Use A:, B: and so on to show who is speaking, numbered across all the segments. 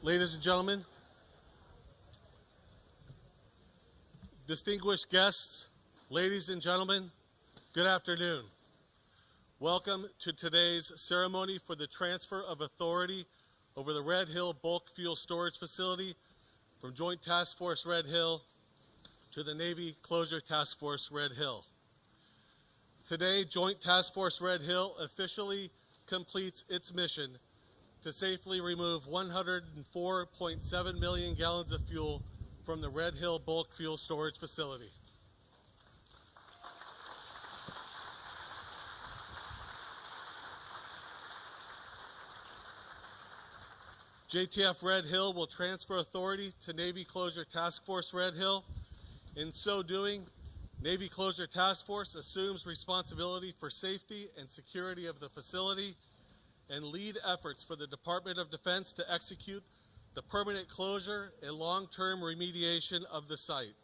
A: Ladies and gentlemen, distinguished guests, ladies and gentlemen, good afternoon. Welcome to today's ceremony for the transfer of authority over the Red Hill Bulk Fuel Storage Facility from Joint Task Force Red Hill to the Navy Closure Task Force Red Hill. Today, Joint Task Force Red Hill officially completes its mission to safely remove 104.7 million gallons of fuel from the Red Hill Bulk Fuel Storage Facility. JTF Red Hill will transfer authority to Navy Closure Task Force Red Hill. In so doing, Navy Closure Task Force assumes responsibility for safety and security of the facility and lead efforts for the Department of Defense to execute the permanent closure and long-term remediation of the site.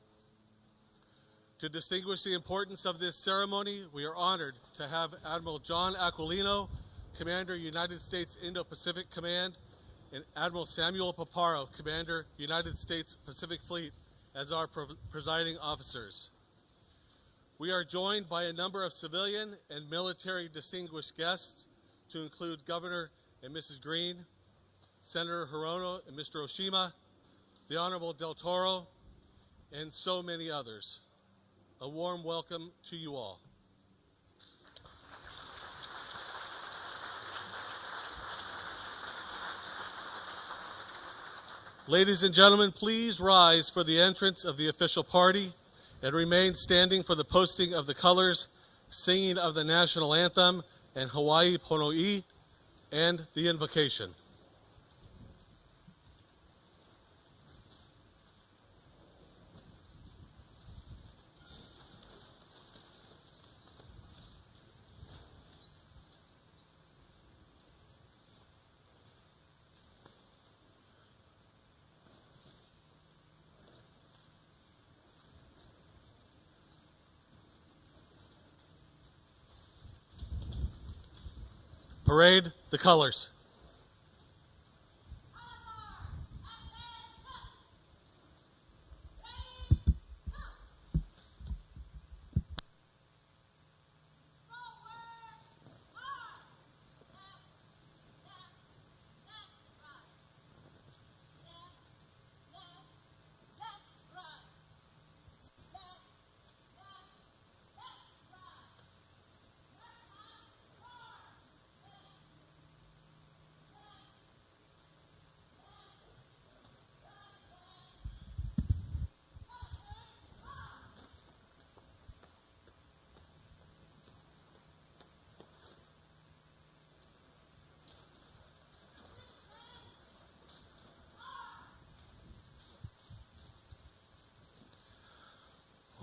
A: To distinguish the importance of this ceremony, we are honored to have Admiral John Aquilino, Commander, United States Indo-Pacific Command, and Admiral Samuel Paparo, Commander, United States Pacific Fleet, as our presiding officers. We are joined by a number of civilian and military distinguished guests, to include Governor and Mrs. Green, Senator Hirono and Mr. Oshima, the Honorable Del Toro, and so many others. A warm welcome to you all. Ladies and gentlemen, please rise for the entrance of the official party and remain standing for the posting of the colors, singing of the national anthem, and Hawaii Pono'i, and the invocation. Parade the colors.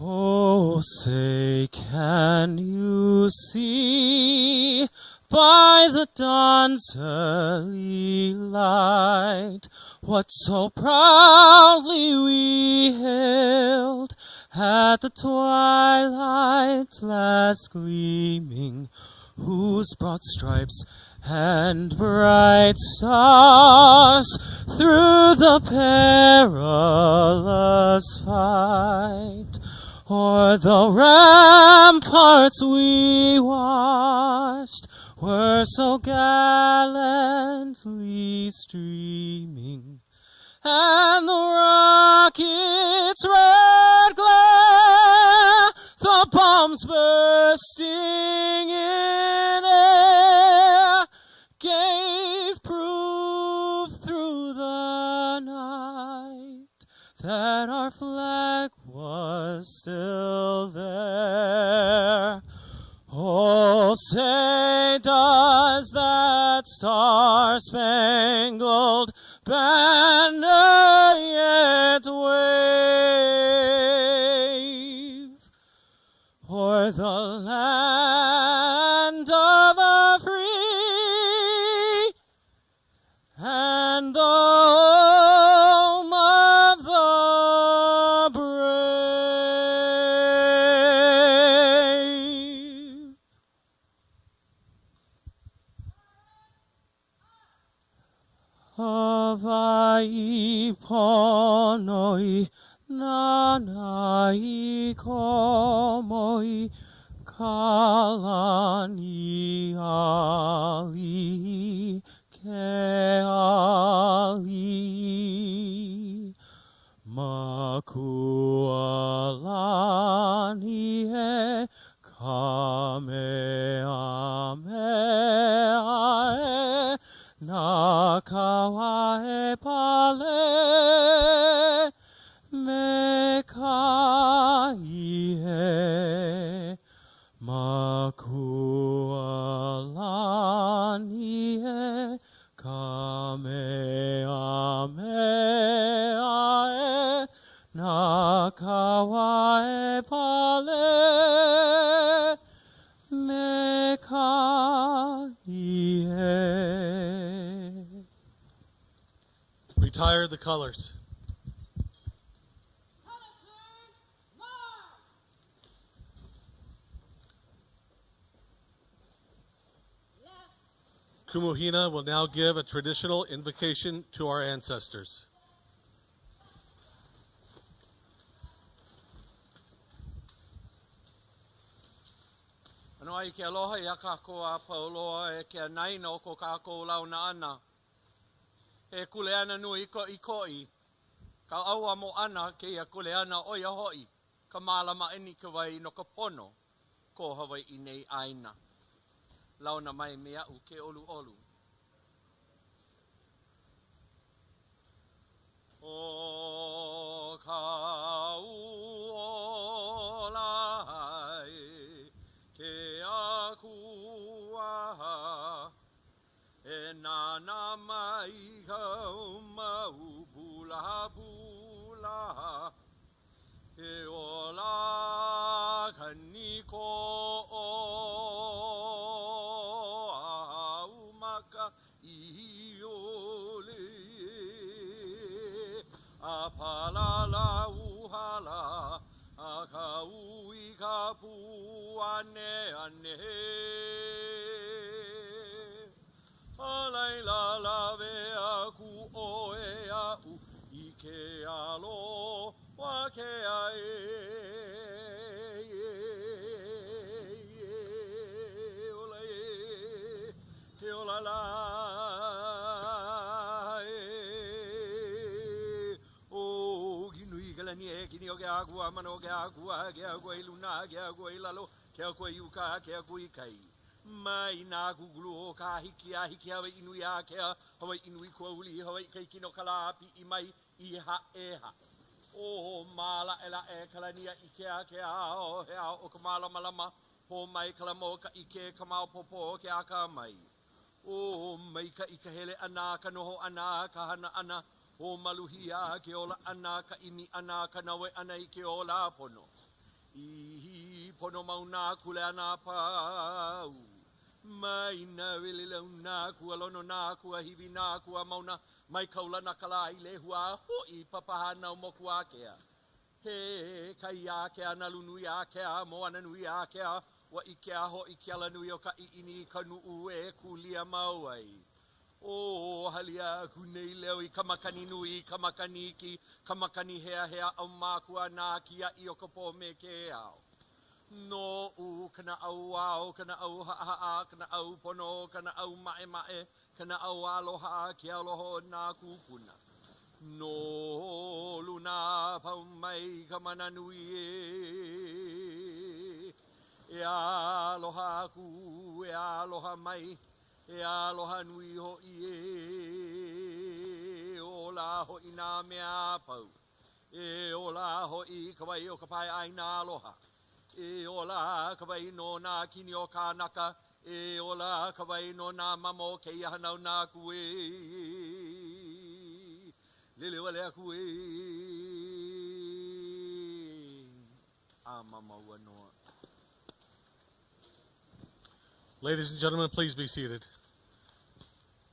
B: Oh, say, can you see by the dawn's early light what so proudly we hailed at the twilight's last gleaming, whose broad stripes and bright stars through the perilous fight o'er the ramparts we watched were so gallantly streaming, and the rocket's red glare, the bombs bursting in air, gave proof through the night that our flag was still there. Oh, say, does that star-spangled banner yet wave o'er the land of the free and the home of the brave? Hawaii ponoi nanai komoi kalani ali ke ali makualani e kamehameha e nakawa e pale me kai e makualani e kamehameha e nakawa e pale me kai e.
A: Retire the colors. Kumuhina will now give a traditional invocation to our ancestors.
C: Ano ai ke aloha i a kako a pauloa e ke naina o ko kako launa ana. E kule ana nui ko i koi. Ka aua mo ana ke ia kule ana o ia hoi. Ka malama eni ka wai no ka pono. Ko hawai i nei aina. Launa mai mea u ke olu olu. O ka uolai ke akua e nana mai ka umau pula pula e ola kaniko o aumaka i ole a palala uhala a ka ui ka pu ane ane a laila lave a ku o e a u i ke alo wa ke a ola e ola la o ginui galani e gini o ke agua mano ke agua i luna ke agua i lalo ke agua i uka ke agua i kai mai nā gugulu o ka hiki a hawa inui a kea hawa inui kua uli hawa i kai kino kalapi i mai i ha e ha o mala ela e kalania i kea o hea o ka malama lama ho mai kalamo ka ike ka mau popo ke a ka mai o mai ka ika hele ana ka noho ana ka hana ana o maluhia ke ola ana ka imi ana ka nawe ana i ke ola pono i pono mauna kule ana pau mai na wele launa kua lono na kua hivi na kua mauna mai kaula na kala i le hua hoi papahana o moku a kea he kai a kea na lunu a kea mo ana nui a kea wa i kea ho i kea la nui o ka i ini ka nuu e kulia mauai o halia kunei leo i kamakani nui kamakani ki kamakani hea hea au makua na kia i o ka po me ke ao no u kana au ao kana au haa kana au pono kana au mae mae kana au aloha ki aloho na kupuna no luna pau mai kamana nui e aloha ku e aloha mai e aloha nui ho i e ola ho i nā mea pau e ola ho i kawai o ka pai ai nā aloha e ola kawai no nā kini o ka naka e ola kawai no nā mamo ke ia hanau nā kue lele wale a kue a mama wanoa.
A: Ladies and gentlemen, please be seated.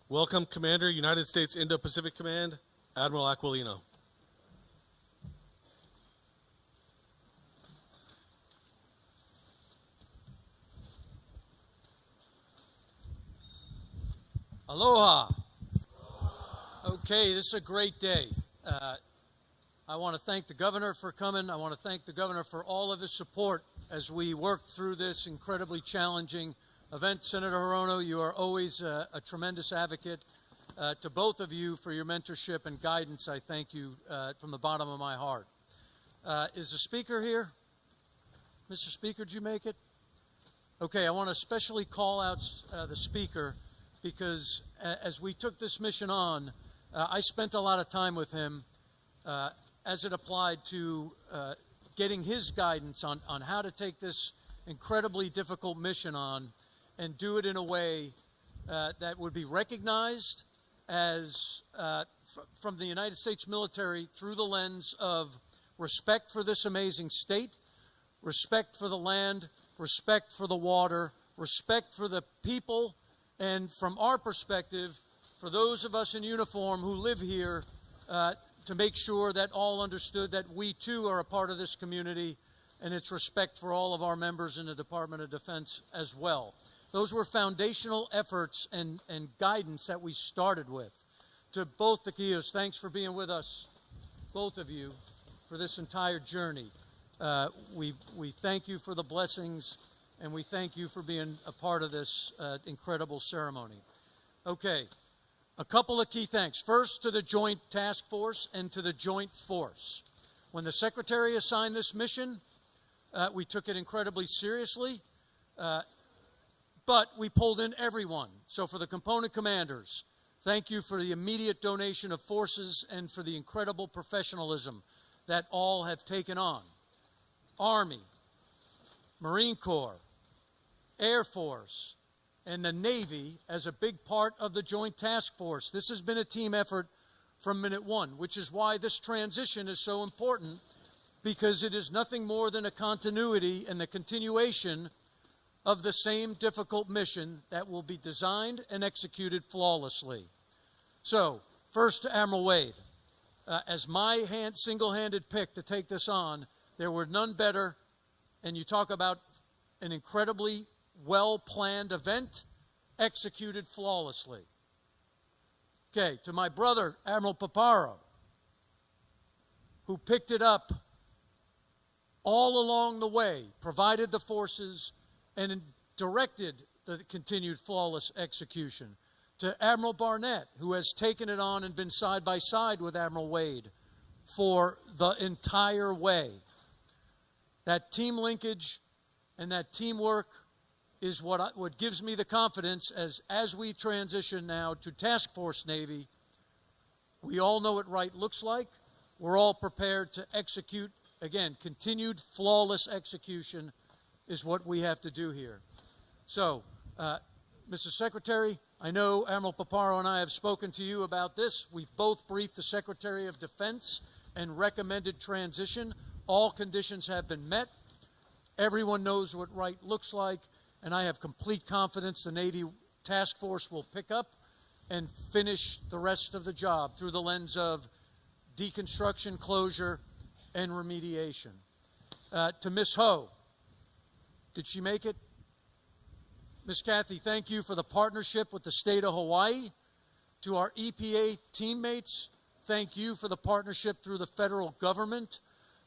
A: Welcome, Commander, United States Indo-Pacific Command, Admiral Aquilino.
B: Aloha. Okay, this is a great day. I want to thank the governor for coming. I want to thank the governor for all of his support as we work through this incredibly challenging event. Senator Hirono, you are always a tremendous advocate. To both of you for your mentorship and guidance, I thank you from the bottom of my heart. Is the speaker here? Mr. Speaker, did you make it? Okay, I want to especially call out the speaker because as we took this mission on, I spent a lot of time with him as it applied to getting his guidance on how to take this incredibly difficult mission on and do it in a way that would be recognized as from the United States military through the lens of respect for this amazing state, respect for the land, respect for the water, respect for the people, and from our perspective, for those of us in uniform who live here, to make sure that all understood that we too are a part of this community, and it's respect for all of our members in the Department of Defense as well. Those were foundational efforts and guidance that we started with. To both the Kiyos, thanks for being with us, both of you, for this entire journey. We thank you for the blessings, and we thank you for being a part of this incredible ceremony. Okay, a couple of key thanks. First, to the Joint Task Force and to the Joint Force. When the Secretary assigned this mission, we took it incredibly seriously, but we pulled in everyone. So for the component commanders, thank you for the immediate donation of forces and for the incredible professionalism that all have taken on. Army, Marine Corps, Air Force, and the Navy as a big part of the Joint Task Force. This has been a team effort from minute one, which is why this transition is so important, because it is nothing more than a continuity and the continuation of the same difficult mission that will be designed and executed flawlessly. So, first to Admiral Wade. As my single-handed pick to take this on, there were none better, and you talk about an incredibly well-planned event executed flawlessly. Okay, to my brother, Admiral Paparo, who picked it up all along the way, provided the forces, and directed the continued flawless execution. To Admiral Barnett, who has taken it on and been side by side with Admiral Wade for the entire way. That team linkage and that teamwork is what gives me the confidence as we transition now to Task Force Navy. We all know what right looks like. We're all prepared to execute. Again, continued flawless execution is what we have to do here. So, Mr. Secretary, I know Admiral Paparo and I have spoken to you about this. We've both briefed the Secretary of Defense and recommended transition. All conditions have been met. Everyone knows what right looks like, and I have complete confidence the Navy Task Force will pick up and finish the rest of the job through the lens of deconstruction, closure, and remediation. To Ms. Ho, did she make it? Ms. Kathy, thank you for the partnership with the state of Hawaii. To our EPA teammates, thank you for the partnership through the federal government.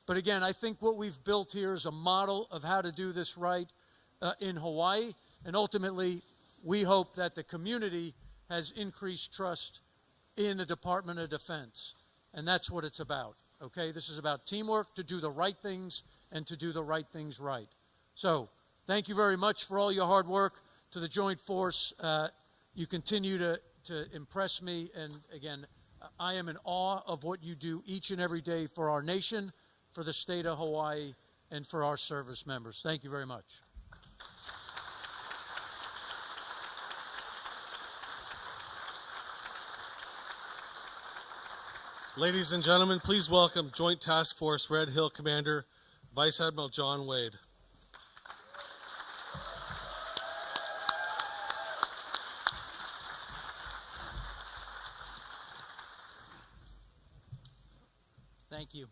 B: But again, I think what we've built here is a model of how to do this right in Hawaii. And ultimately, we hope that the community has increased trust in the Department of Defense. And that's what it's about, okay? This is about teamwork to do the right things and to do the right things right. So, thank you very much for all your hard work. To the Joint Force, you continue to impress me. And again, I am in awe of what you do each and every day for our nation, for the state of Hawaii, and for our service members. Thank you very much.
A: Ladies and gentlemen, please welcome Joint Task Force Red Hill Commander, Vice Admiral John Wade.
D: Thank you.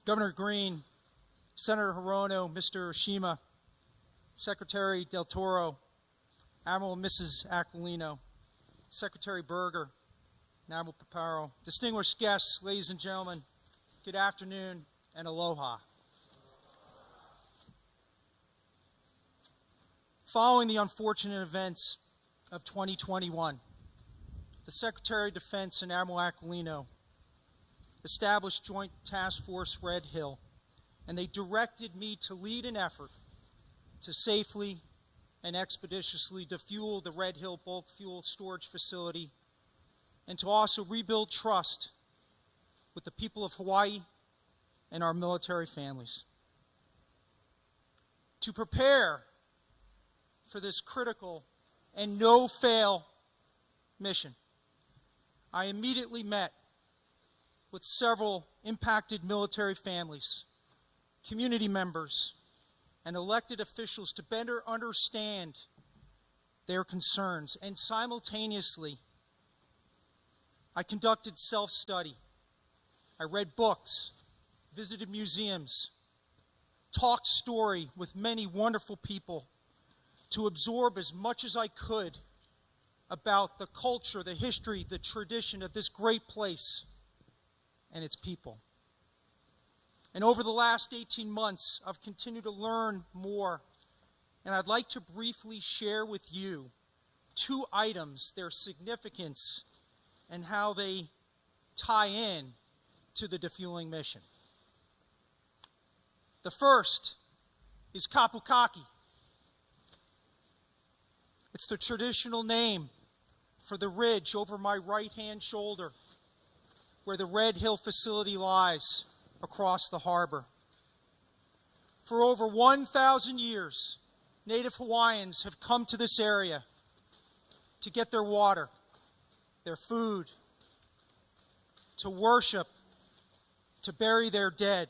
D: Governor Green, Senator Hirono, Mr. Oshima, Secretary Del Toro, Admiral and Mrs. Aquilino, Secretary Berger, and Admiral Paparo, distinguished guests, ladies and gentlemen, good afternoon and aloha. Following the unfortunate events of 2021, the Secretary of Defense and Admiral Aquilino established Joint Task Force Red Hill, and they directed me to lead an effort to safely and expeditiously defuel the Red Hill bulk fuel storage facility and to also rebuild trust with the people of Hawaii and our military families. To prepare for this critical and no-fail mission, I immediately met with several impacted military families, community members, and elected officials to better understand their concerns. And simultaneously, I conducted self-study. I read books, visited museums, talked story with many wonderful people to absorb as much as I could about the culture, the history, the tradition of this great place and its people. And over the last 18 months, I've continued to learn more, and I'd like to briefly share with you two items, their significance, and how they tie in to the defueling mission. The first is Kapukaki. It's the traditional name for the ridge over my right-hand shoulder where the Red Hill facility lies across the harbor. For over 1,000 years, Native Hawaiians have come to this area to get their water, their food, to worship, to bury their dead.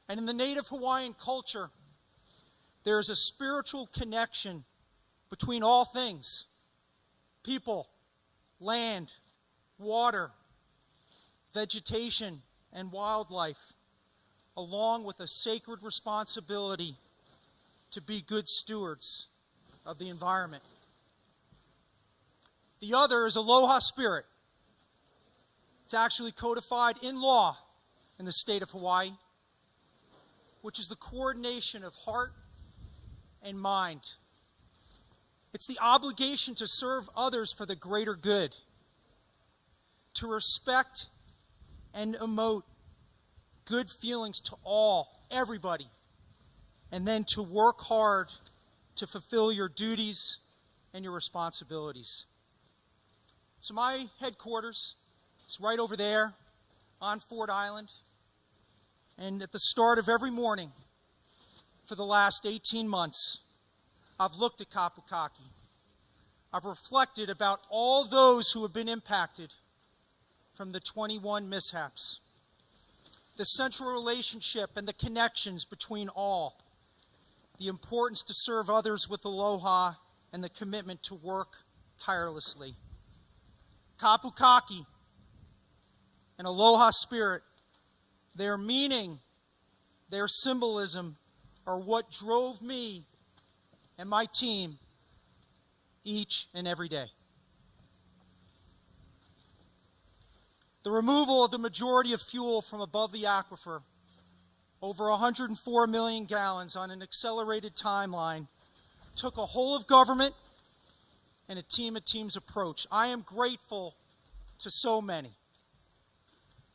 D: And in the Native Hawaiian culture, there is a spiritual connection between all things: people, land, water, vegetation, and wildlife, along with a sacred responsibility to be good stewards of the environment. The other is aloha spirit. It's actually codified in law in the state of Hawaii, which is the coordination of heart and mind. It's the obligation to serve others for the greater good, to respect and emote good feelings to all, everybody, and then to work hard to fulfill your duties and your responsibilities. So my headquarters is right over there on Ford Island, and at the start of every morning for the last 18 months, I've looked at Kapukaki. I've reflected about all those who have been impacted from the 21 mishaps, the central relationship and the connections between all, the importance to serve others with aloha, and the commitment to work tirelessly. Kapukaki and aloha spirit, their meaning, their symbolism, are what drove me and my team each and every day. The removal of the majority of fuel from above the aquifer, over 104 million gallons on an accelerated timeline, took a whole of government and a team of teams approach. I am grateful to so many.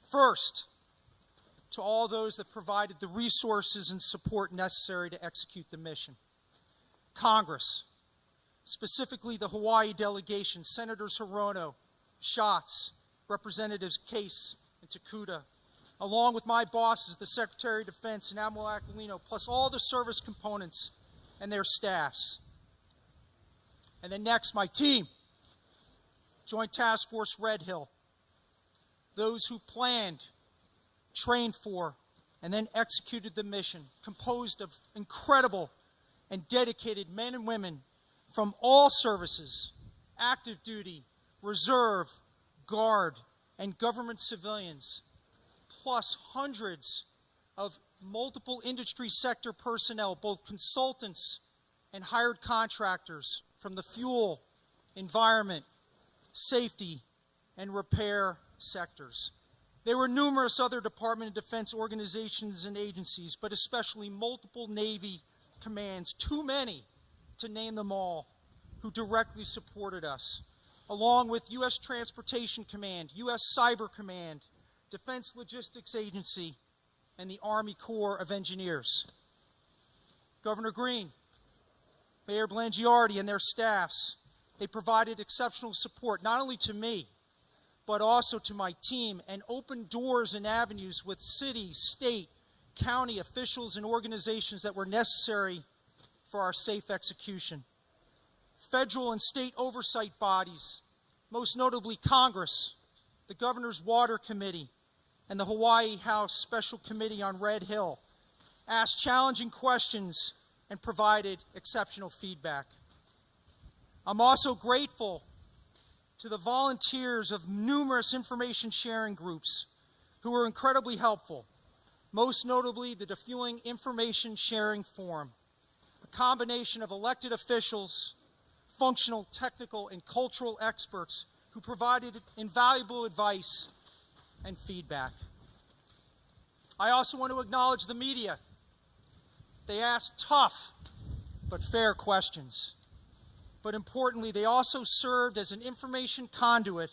D: First, to all those that provided the resources and support necessary to execute the mission. Congress, specifically the Hawaii delegation, Senators Hirono, Schatz, Representatives Case and Takuda, along with my bosses, the Secretary of Defense and Admiral Aquilino, plus all the service components and their staffs. And then next, my team, Joint Task Force Red Hill, those who planned, trained for, and then executed the mission, composed of incredible and dedicated men and women from all services, active duty, reserve, guard, and government civilians, plus hundreds of multiple industry sector personnel, both consultants and hired contractors from the fuel environment, safety, and repair sectors. There were numerous other Department of Defense organizations and agencies, but especially multiple Navy commands, too many to name them all, who directly supported us, along with U.S. Transportation Command, U.S. Cyber Command, Defense Logistics Agency, and the Army Corps of Engineers. Governor Green, Mayor Blangiardi, and their staffs, they provided exceptional support not only to me, but also to my team, and opened doors and avenues with city, state, county officials and organizations that were necessary for our safe execution. Federal and state oversight bodies, most notably Congress, the Governor's Water Committee, and the Hawaii House Special Committee on Red Hill, asked challenging questions and provided exceptional feedback. I'm also grateful to the volunteers of numerous information sharing groups who were incredibly helpful, most notably the Defueling Information Sharing Forum, a combination of elected officials, functional, technical, and cultural experts who provided invaluable advice and feedback. I also want to acknowledge the media. They asked tough but fair questions. But importantly, they also served as an information conduit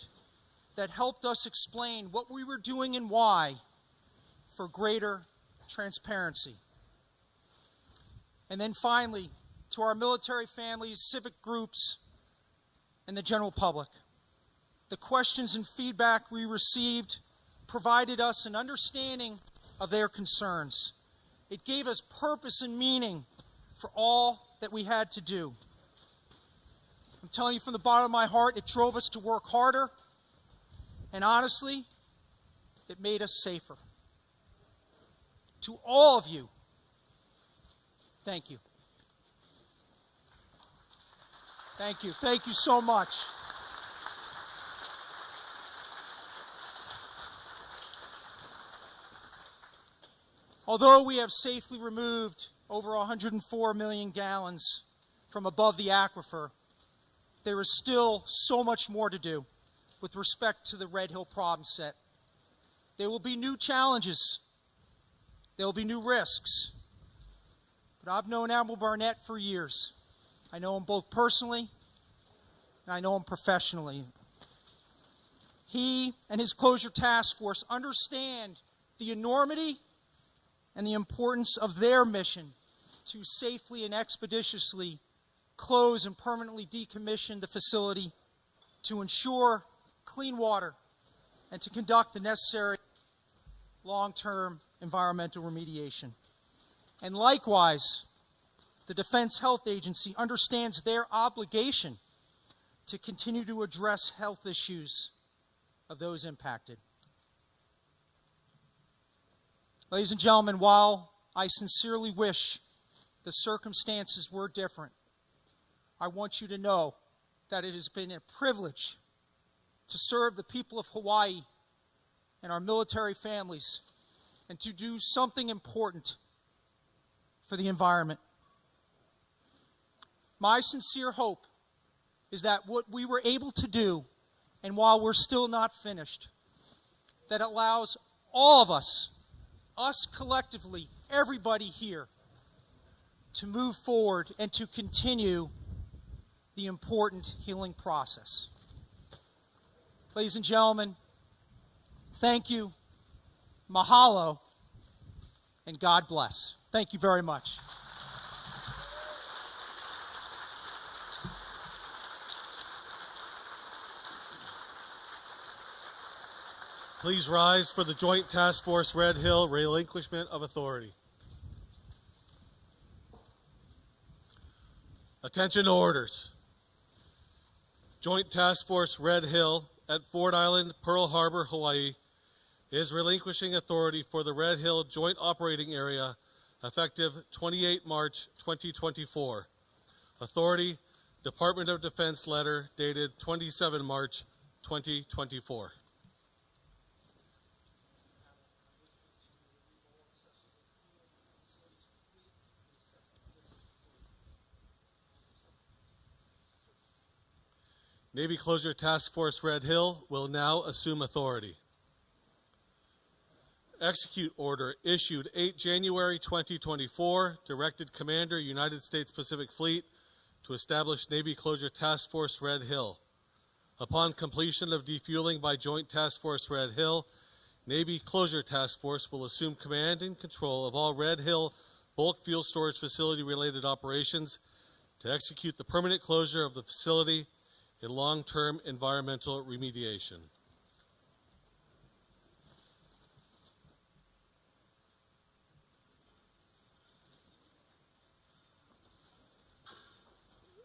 D: that helped us explain what we were doing and why for greater transparency. And then finally, to our military families, civic groups, and the general public, the questions and feedback we received provided us an understanding of their concerns. It gave us purpose and meaning for all that we had to do. I'm telling you from the bottom of my heart, it drove us to work harder, and honestly, it made us safer. To all of you, thank you. Thank you. Thank you so much. Although we have safely removed over 104 million gallons from above the aquifer, there is still so much more to do with respect to the Red Hill problem set. There will be new challenges. There will be new risks. But I've known Admiral Barnett for years. I know him both personally and I know him professionally. He and his closure task force understand the enormity and the importance of their mission to safely and expeditiously close and permanently decommission the facility to ensure clean water and to conduct the necessary long-term environmental remediation. And likewise, the Defense Health Agency understands their obligation to continue to address health issues of those impacted. Ladies and gentlemen, while I sincerely wish the circumstances were different, I want you to know that it has been a privilege to serve the people of Hawaii and our military families and to do something important for the environment. My sincere hope is that what we were able to do, and while we're still not finished, that allows all of us collectively, everybody here, to move forward and to continue the important healing process. Ladies and gentlemen, thank you, mahalo, and God bless. Thank you very much.
A: Please rise for the Joint Task Force Red Hill relinquishment of authority. Attention orders. Joint Task Force Red Hill at Ford Island, Pearl Harbor, Hawaii is relinquishing authority for the Red Hill Joint Operating Area effective 28 March 2024. Authority, Department of Defense letter dated 27 March 2024. Navy Closure Task Force Red Hill will now assume authority. Execute order issued 8 January 2024, directed Commander, United States Pacific Fleet, to establish Navy Closure Task Force Red Hill. Upon completion of defueling by Joint Task Force Red Hill, Navy Closure Task Force will assume command and control of all Red Hill bulk fuel storage facility-related operations to execute the permanent closure of the facility in long-term environmental remediation.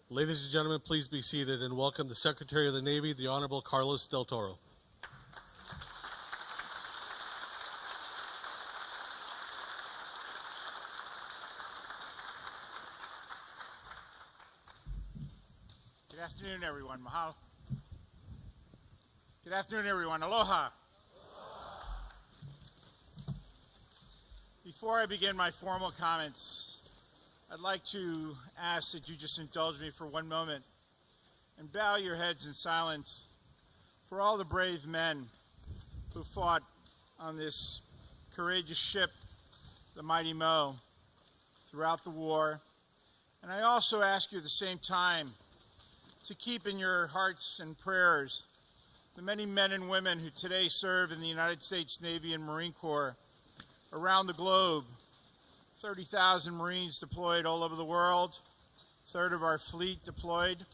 A: Ladies and gentlemen, please be seated and welcome the Secretary of the Navy, the Honorable Carlos Del Toro.
E: Good afternoon, everyone. Mahalo. Good afternoon, everyone. Aloha. Before I begin my formal comments, I'd like to ask that you just indulge me for one moment and bow your heads in silence for all the brave men who fought on this courageous ship, the Mighty Mo, throughout the war. And I also ask you at the same time to keep in your hearts and prayers the many men and women who today serve in the United States Navy and Marine Corps around the globe. 30,000 Marines deployed all over the world, a third of our fleet deployed,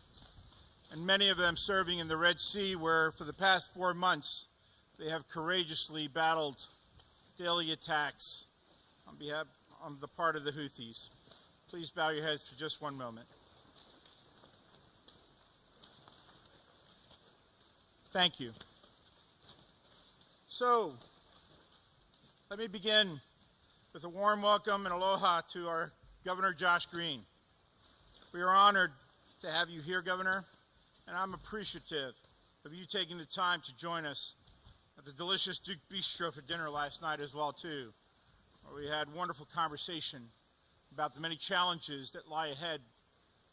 E: and many of them serving in the Red Sea, where for the past 4 months they have courageously battled daily attacks on the part of the Houthis. Please bow your heads for just one moment. Thank you. So, let me begin with a warm welcome and aloha to our Governor Josh Green. We are honored to have you here, Governor, and I'm appreciative of you taking the time to join us at the delicious Duke Bistro for dinner last night as well, too, where we had wonderful conversation about the many challenges that lie ahead.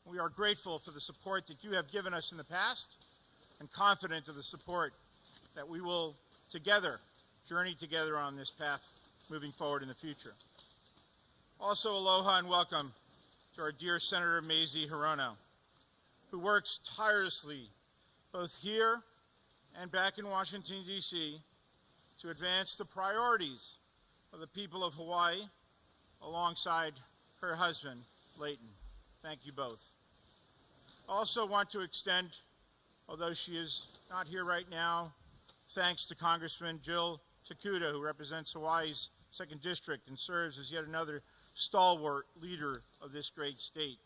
E: We are grateful for the support that you have given us in the past and confident of the support that we will together journey together on this path moving forward in the future. Also, aloha and welcome to our dear Senator Mazie Hirono, who works tirelessly both here and back in Washington, D.C. to advance the priorities of the people of Hawaii alongside her husband, Leighton. Thank you both. I also want to extend, although she is not here right now, thanks to Congressman Jill Takuda, who represents Hawaii's 2nd District and serves as yet another stalwart leader of this great state.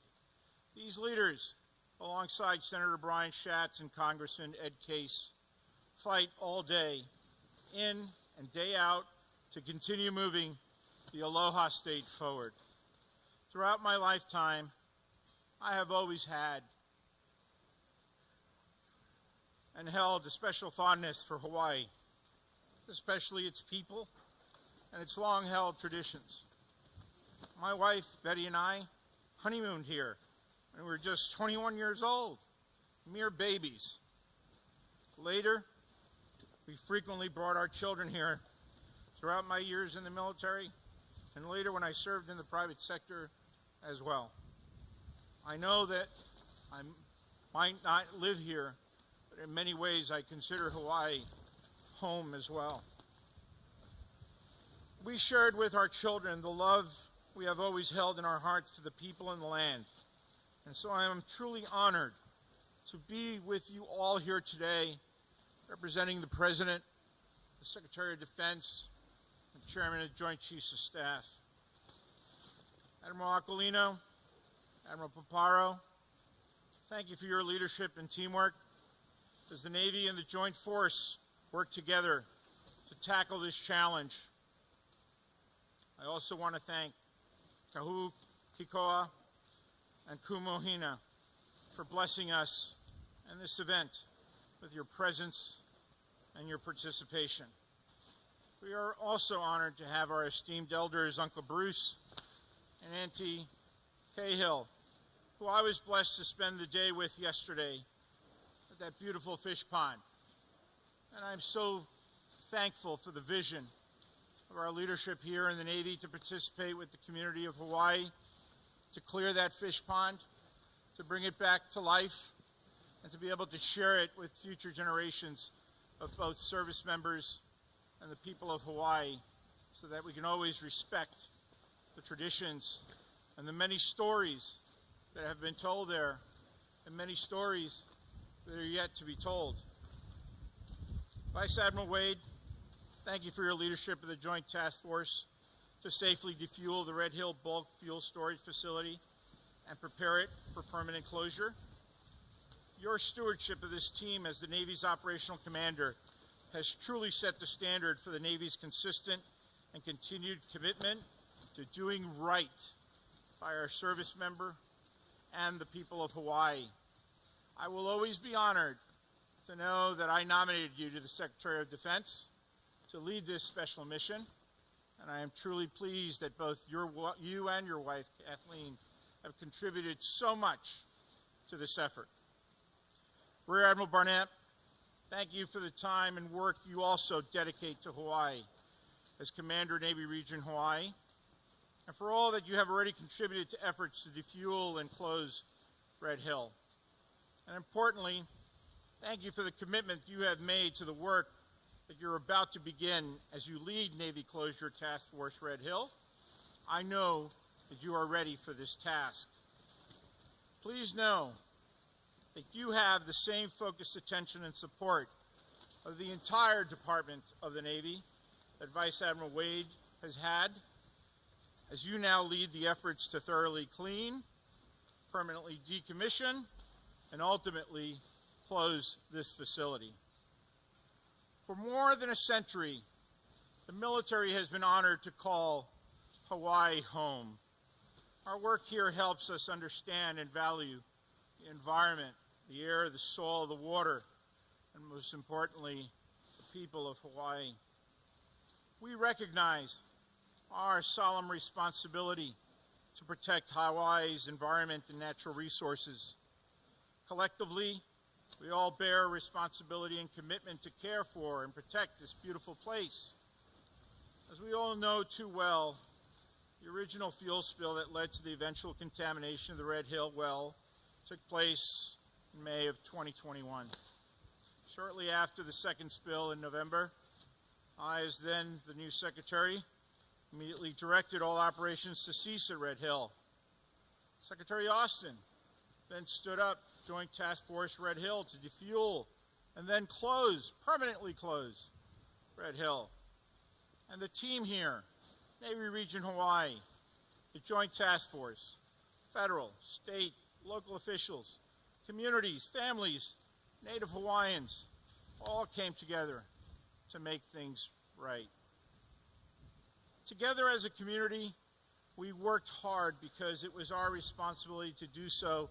E: These leaders, alongside Senator Brian Schatz and Congressman Ed Case, fight all day, in and day out, to continue moving the Aloha State forward. Throughout my lifetime, I have always had and held a special fondness for Hawaii, especially its people and its long-held traditions. My wife, Betty, and I honeymooned here when we were just 21 years old, mere babies. Later, we frequently brought our children here throughout my years in the military, and later when I served in the private sector as well. I know that I might not live here, but in many ways I consider Hawaii home as well. We shared with our children the love we have always held in our hearts for the people and the land. And so I am truly honored to be with you all here today, representing the President, the Secretary of Defense, and Chairman of the Joint Chiefs of Staff. Admiral Aquilino, Admiral Paparo, thank you for your leadership and teamwork as the Navy and the Joint Force work together to tackle this challenge. I also want to thank Kahu Kikoa and Kumohina for blessing us in this event with your presence and your participation. We are also honored to have our esteemed elders, Uncle Bruce and Auntie Cahill, who I was blessed to spend the day with yesterday at that beautiful fish pond. And I'm so thankful for the vision of our leadership here in the Navy to participate with the community of Hawaii, to clear that fish pond, to bring it back to life, and to be able to share it with future generations of both service members and the people of Hawaii, so that we can always respect the traditions and the many stories that have been told there, and many stories that are yet to be told. Vice Admiral Wade, thank you for your leadership of the Joint Task Force to safely defuel the Red Hill bulk fuel storage facility and prepare it for permanent closure. Your stewardship of this team as the Navy's operational commander has truly set the standard for the Navy's consistent and continued commitment to doing right by our service member and the people of Hawaii. I will always be honored to know that I nominated you to the Secretary of Defense to lead this special mission, and I am truly pleased that both you and your wife, Kathleen, have contributed so much to this effort. Rear Admiral Barnett, thank you for the time and work you also dedicate to Hawaii as Commander, Navy Region Hawaii, and for all that you have already contributed to efforts to defuel and close Red Hill. And importantly, thank you for the commitment you have made to the work that you're about to begin as you lead Navy Closure Task Force Red Hill. I know that you are ready for this task. Please know that you have the same focused attention and support of the entire Department of the Navy that Vice Admiral Wade has had as you now lead the efforts to thoroughly clean, permanently decommission, and ultimately close this facility. For more than a century, the military has been honored to call Hawaii home. Our work here helps us understand and value the environment, the air, the soil, the water, and most importantly, the people of Hawaii. We recognize our solemn responsibility to protect Hawaii's environment and natural resources. Collectively, we all bear responsibility and commitment to care for and protect this beautiful place. As we all know too well, the original fuel spill that led to the eventual contamination of the Red Hill well took place in May of 2021. Shortly after the second spill in November, I, as then the new secretary, immediately directed all operations to cease at Red Hill. Secretary Austin then stood up Joint Task Force Red Hill to defuel and then permanently close Red Hill. And the team here, Navy Region Hawaii, the Joint Task Force, federal, state, local officials, communities, families, Native Hawaiians, all came together to make things right. Together as a community, we worked hard because it was our responsibility to do so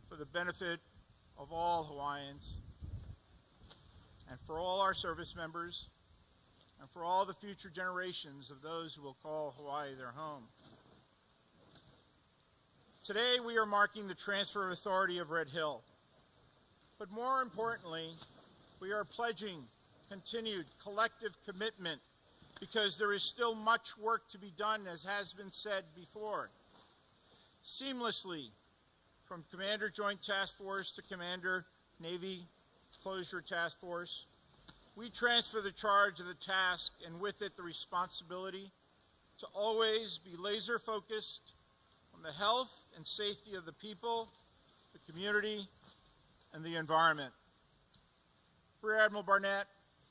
E: for the benefit of all Hawaiians and for all our service members and for all the future generations of those who will call Hawaii their home. Today we are marking the transfer of authority of Red Hill. But more importantly, we are pledging continued collective commitment because there is still much work to be done, as has been said before. Seamlessly, from Commander Joint Task Force to Commander Navy Closure Task Force, we transfer the charge of the task and with it the responsibility to always be laser focused on the health and safety of the people, the community, and the environment. Rear Admiral Barnett,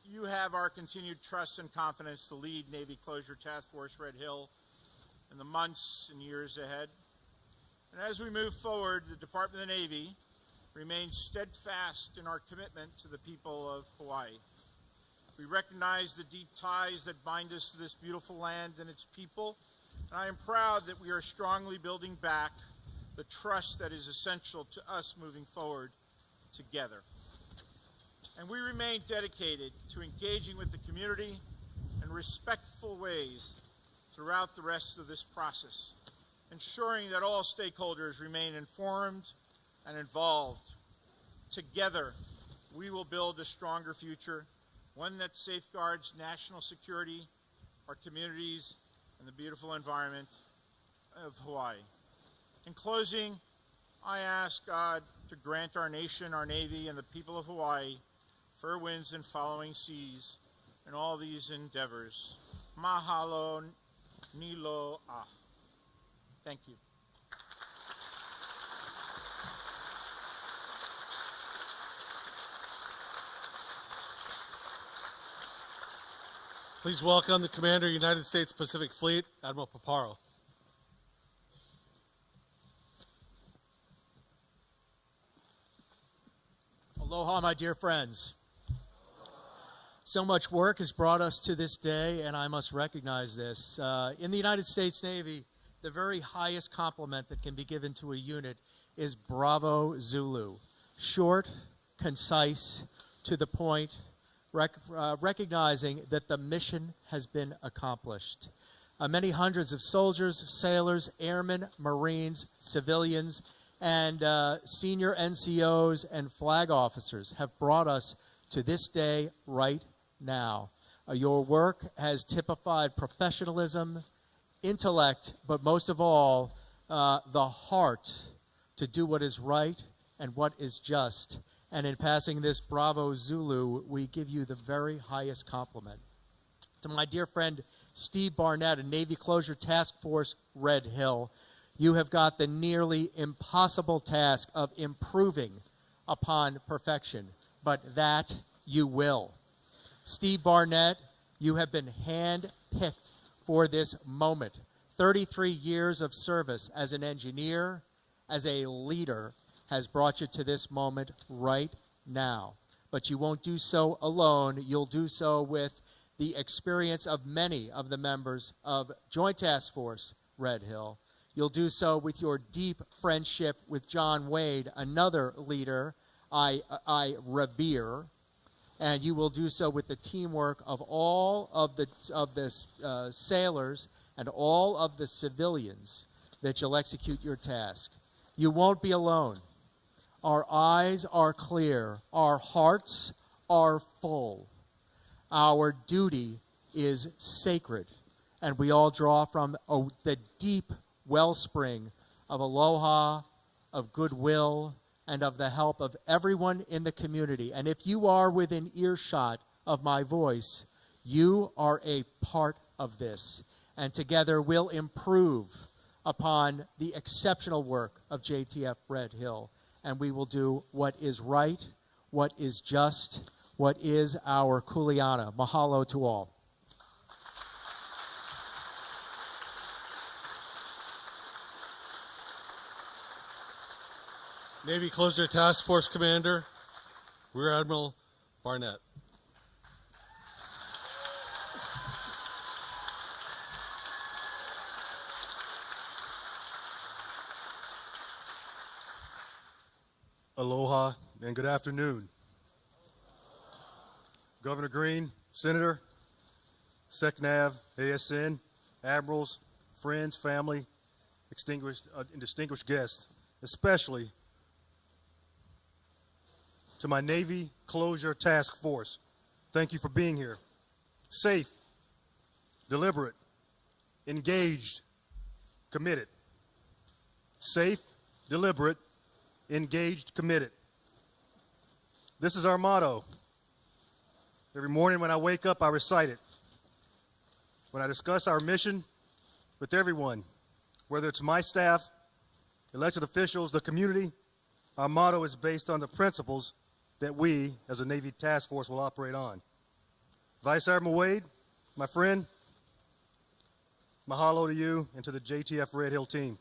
E: you have our continued trust and confidence to lead Navy Closure Task Force Red Hill in the months and years ahead. And as we move forward, the Department of the Navy remains steadfast in our commitment to the people of Hawaii. We recognize the deep ties that bind us to this beautiful land and its people, and I am proud that we are strongly building back the trust that is essential to us moving forward together. And we remain dedicated to engaging with the community in respectful ways throughout the rest of this process, ensuring that all stakeholders remain informed and involved. Together, we will build a stronger future, one that safeguards national security, our communities, and the beautiful environment of Hawaii. In closing, I ask God to grant our nation, our Navy, and the people of Hawaii fair winds and following seas in all these endeavors. Mahalo nilo'a. Thank you.
A: Please welcome the Commander, United States Pacific Fleet, Admiral Paparo.
F: Aloha, my dear friends. So much work has brought us to this day, and I must recognize this. In the United States Navy, the very highest compliment that can be given to a unit is Bravo Zulu. Short, concise, to the point, recognizing that the mission has been accomplished. Many hundreds of soldiers, sailors, airmen, Marines, civilians, and senior NCOs and flag officers have brought us to this day right now. Your work has typified professionalism, intellect, but most of all, the heart to do what is right and what is just. And in passing this Bravo Zulu, we give you the very highest compliment. To my dear friend Steve Barnett, a Navy Closure Task Force Red Hill, you have got the nearly impossible task of improving upon perfection, but that you will. Steve Barnett, you have been hand-picked for this moment. 33 years of service as an engineer, as a leader, has brought you to this moment right now. But you won't do so alone. You'll do so with the experience of many of the members of Joint Task Force Red Hill. You'll do so with your deep friendship with John Wade, another leader I revere. And you will do so with the teamwork of all of the sailors and all of the civilians that you'll execute your task. You won't be alone. Our eyes are clear. Our hearts are full. Our duty is sacred. And we all draw from the deep wellspring of aloha, of goodwill, and of the help of everyone in the community. And if you are within earshot of my voice, you are a part of this. And together we'll improve upon the exceptional work of JTF Red Hill. And we will do what is right, what is just, what is our kuleana. Mahalo to all.
A: Navy Closure Task Force Commander, Rear Admiral Barnett.
G: Aloha and good afternoon. Governor Green, Senator, SecNav, ASN, admirals, friends, family, and distinguished guests, especially to my Navy Closure Task Force. Thank you for being here. Safe, deliberate, engaged, committed. Safe, deliberate, engaged, committed. This is our motto. Every morning when I wake up, I recite it. When I discuss our mission with everyone, whether it's my staff, elected officials, the community, our motto is based on the principles that we, as a Navy task force, will operate on. Vice Admiral Wade, my friend, mahalo to you and to the JTF Red Hill team.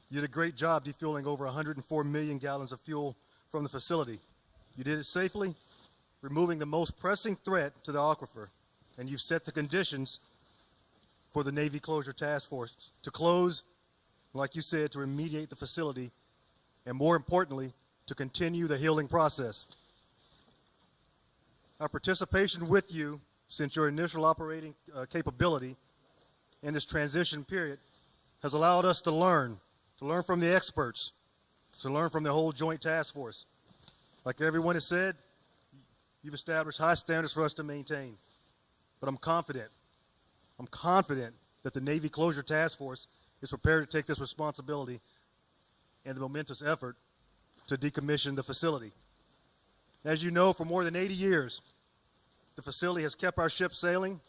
G: You did a great job defueling over 104 million gallons of fuel from the facility. You did it safely, removing the most pressing threat to the aquifer, and you've set the conditions for the Navy Closure Task Force to close, like you said, to remediate the facility, and more importantly, to continue the healing process. Our participation with you since your initial operating capability in this transition period has allowed us to learn from the experts, to learn from the whole Joint Task Force. Like everyone has said, you've established high standards for us to maintain. But I'm confident that the Navy Closure Task Force is prepared to take this responsibility and the momentous effort to decommission the facility. As you know, for more than 80 years, the facility has kept our ships sailing,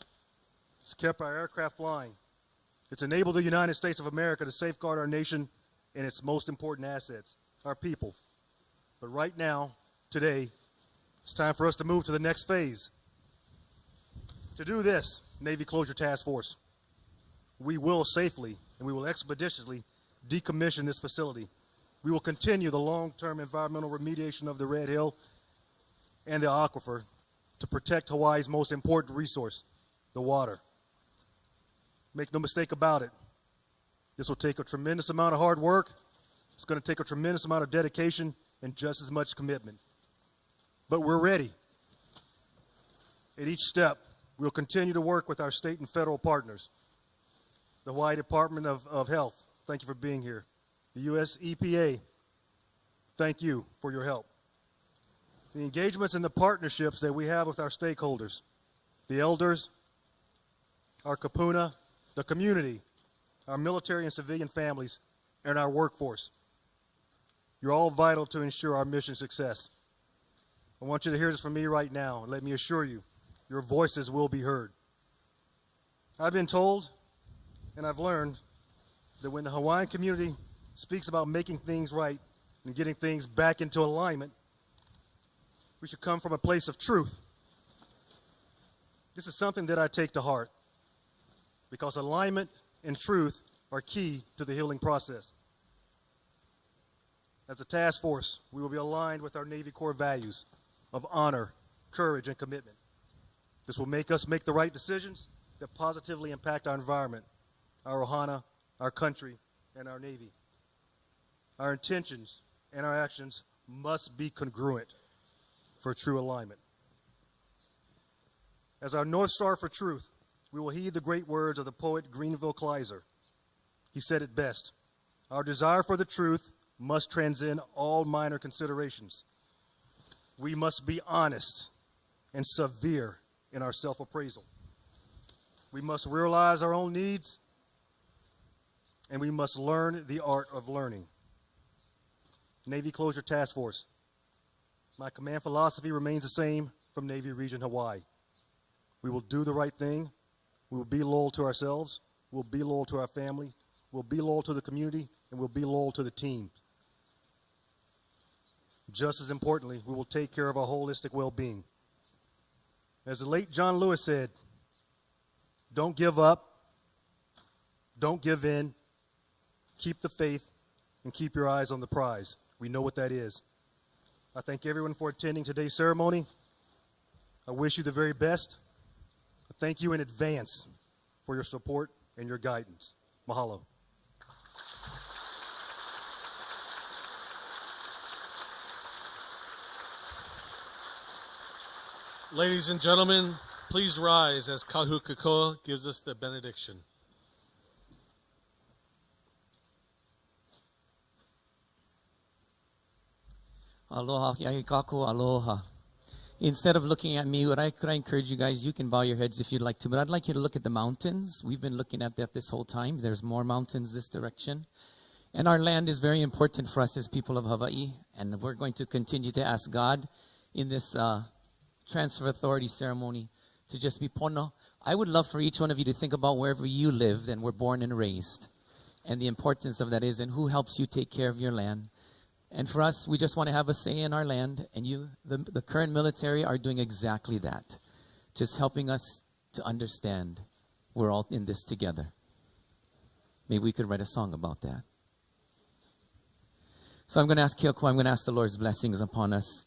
G: it's kept our aircraft flying. It's enabled the United States of America to safeguard our nation and its most important assets, our people. But right now, today, it's time for us to move to the next phase. To do this, Navy Closure Task Force, we will safely and we will expeditiously decommission this facility. We will continue the long-term environmental remediation of the Red Hill and the aquifer to protect Hawaii's most important resource, the water. Make no mistake about it. This will take a tremendous amount of hard work. It's going to take a tremendous amount of dedication and just as much commitment. But we're ready. At each step, we'll continue to work with our state and federal partners. The U.S Department of Health, thank you for being here. The U.S. EPA, thank you for your help. The engagements and the partnerships that we have with our stakeholders, the elders, our kapuna, the community, our military and civilian families, and our workforce. You're all vital to ensure our mission success. I want you to hear this from me right now, and let me assure you, your voices will be heard. I've been told, and I've learned, that when the Hawaiian community speaks about making things right and getting things back into alignment, we should come from a place of truth. This is something that I take to heart, because alignment and truth are key to the healing process. As a task force, we will be aligned with our Navy core values of honor, courage, and commitment. This will make us make the right decisions that positively impact our environment, our ohana, our country, and our Navy. Our intentions and our actions must be congruent for true alignment. As our North Star for truth, we will heed the great words of the poet Grenville Kleiser. He said it best: our desire for the truth must transcend all minor considerations. We must be honest and severe in our self-appraisal. We must realize our own needs, and we must learn the art of learning. Navy Closure Task Force. My command philosophy remains the same from Navy Region Hawaii. We will do the right thing. We will be loyal to ourselves. We'll be loyal to our family. We'll be loyal to the community, and we'll be loyal to the team. Just as importantly, we will take care of our holistic well-being. As the late John Lewis said, don't give up, don't give in, keep the faith, and keep your eyes on the prize. We know what that is. I thank everyone for attending today's ceremony. I wish you the very best. I thank you in advance for your support and your guidance. Mahalo.
A: Ladies and gentlemen, please rise as Kahukakoa gives us the benediction.
H: Aloha, yahikaku, aloha. Instead of looking at me, could I encourage you guys, you can bow your heads if you'd like to, but I'd like you to look at the mountains. We've been looking at that this whole time. There's more mountains this direction. And our land is very important for us as people of Hawaii, and we're going to continue to ask God in this transfer authority ceremony to just be pono. I would love for each one of you to think about wherever you lived and were born and raised, and the importance of that is, and who helps you take care of your land. And for us, we just want to have a say in our land, and you, the current military, are doing exactly that, just helping us to understand we're all in this together. Maybe we could write a song about that. So I'm going to ask Keokua, I'm going to ask the Lord's blessings upon us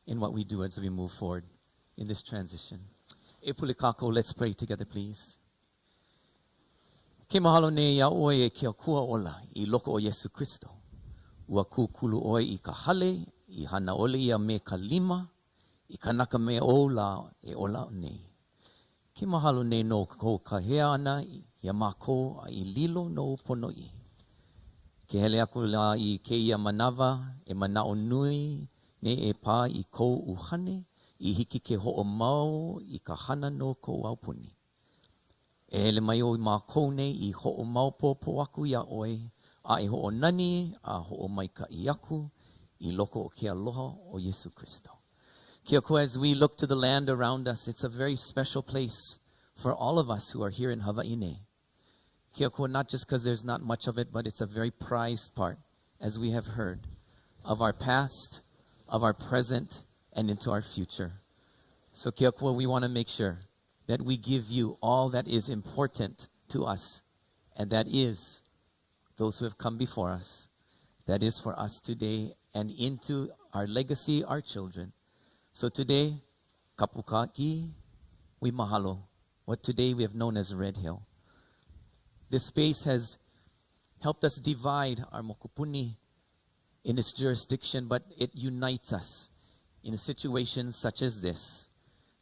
H: in what we do as we move forward in this transition. E pulikako, let's pray together, please. Ke mahalo ne ia oe e Keokua ola I loko o Yesu Kristo. Ua kukulu oe I ka hale, I hana ole ia me ka lima, I kanaka me ola e ola nei. Ke mahalo ne no ko ka hea ana, ia mako I lilo no ponoi. Ke hele aku la I ke ia manawa, e manao nui, ne e pā I kou uhane, I hiki ke ho'omau I ka hana no kou aupuni. E le mai o mā kou nei I ho'omau pōpō aku ia oi, a I ho'onani, a ho'omaika I aku, I loko o ke aloha o Yesu Kristo. Kia koa, as we look to the land around us, it's a very special place for all of us who are here in Hawaii. Kia koa, not just because there's not much of it, but it's a very prized part, as we have heard, of our past, of our present, and into our future. So kia koa, we want to make sure that we give you all that is important to us, and that is those who have come before us, that is for us today and into our legacy, our children. So today, kapukaki, we mahalo, what today we have known as Red Hill. This space has helped us divide our mokupuni in its jurisdiction, but it unites us in a situation such as this,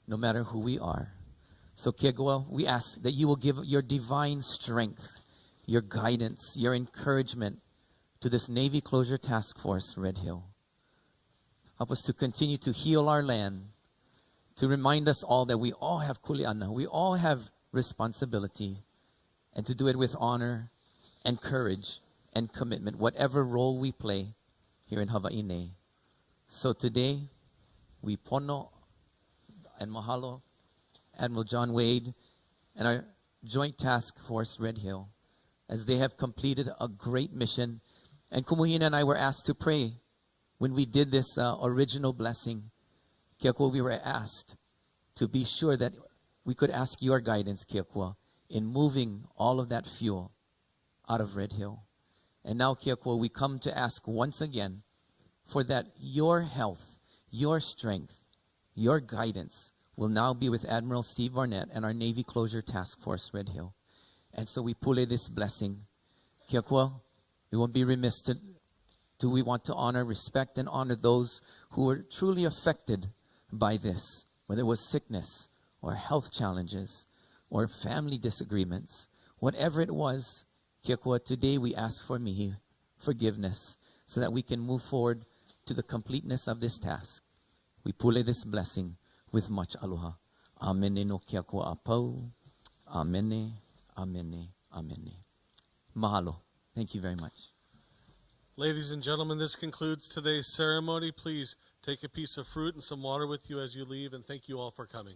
H: no matter who we are. So Kegoa, we ask that you will give your divine strength, your guidance, your encouragement to this Navy Closure Task Force, Red Hill. Help us to continue to heal our land, to remind us all that we all have kuleana, we all have responsibility, and to do it with honor and courage and commitment, whatever role we play here in Hawaii. So today, we pono and mahalo Admiral John Wade and our Joint Task Force Red Hill, as they have completed a great mission. And Kumuhina and I were asked to pray when we did this original blessing. Kiakua, we were asked to be sure that we could ask your guidance, Kiakua, in moving all of that fuel out of Red Hill. And now, Kiakua, we come to ask once again for that your health, your strength, your guidance will now be with Admiral Steve Barnett and our Navy Closure Task Force, Red Hill. And so we pule this blessing. Kiakua, we won't be remiss we want to honor, respect, and honor those who were truly affected by this, whether it was sickness or health challenges or family disagreements, whatever it was. Kiakua, today we ask for mihi, forgiveness, so that we can move forward to the completeness of this task. We pule this blessing with much aloha. Amene no kiakua apau. Amene, amene, amene. Mahalo. Thank you very much.
A: Ladies and gentlemen, this concludes today's ceremony. Please take a piece of fruit and some water with you as you leave, and thank you all for coming.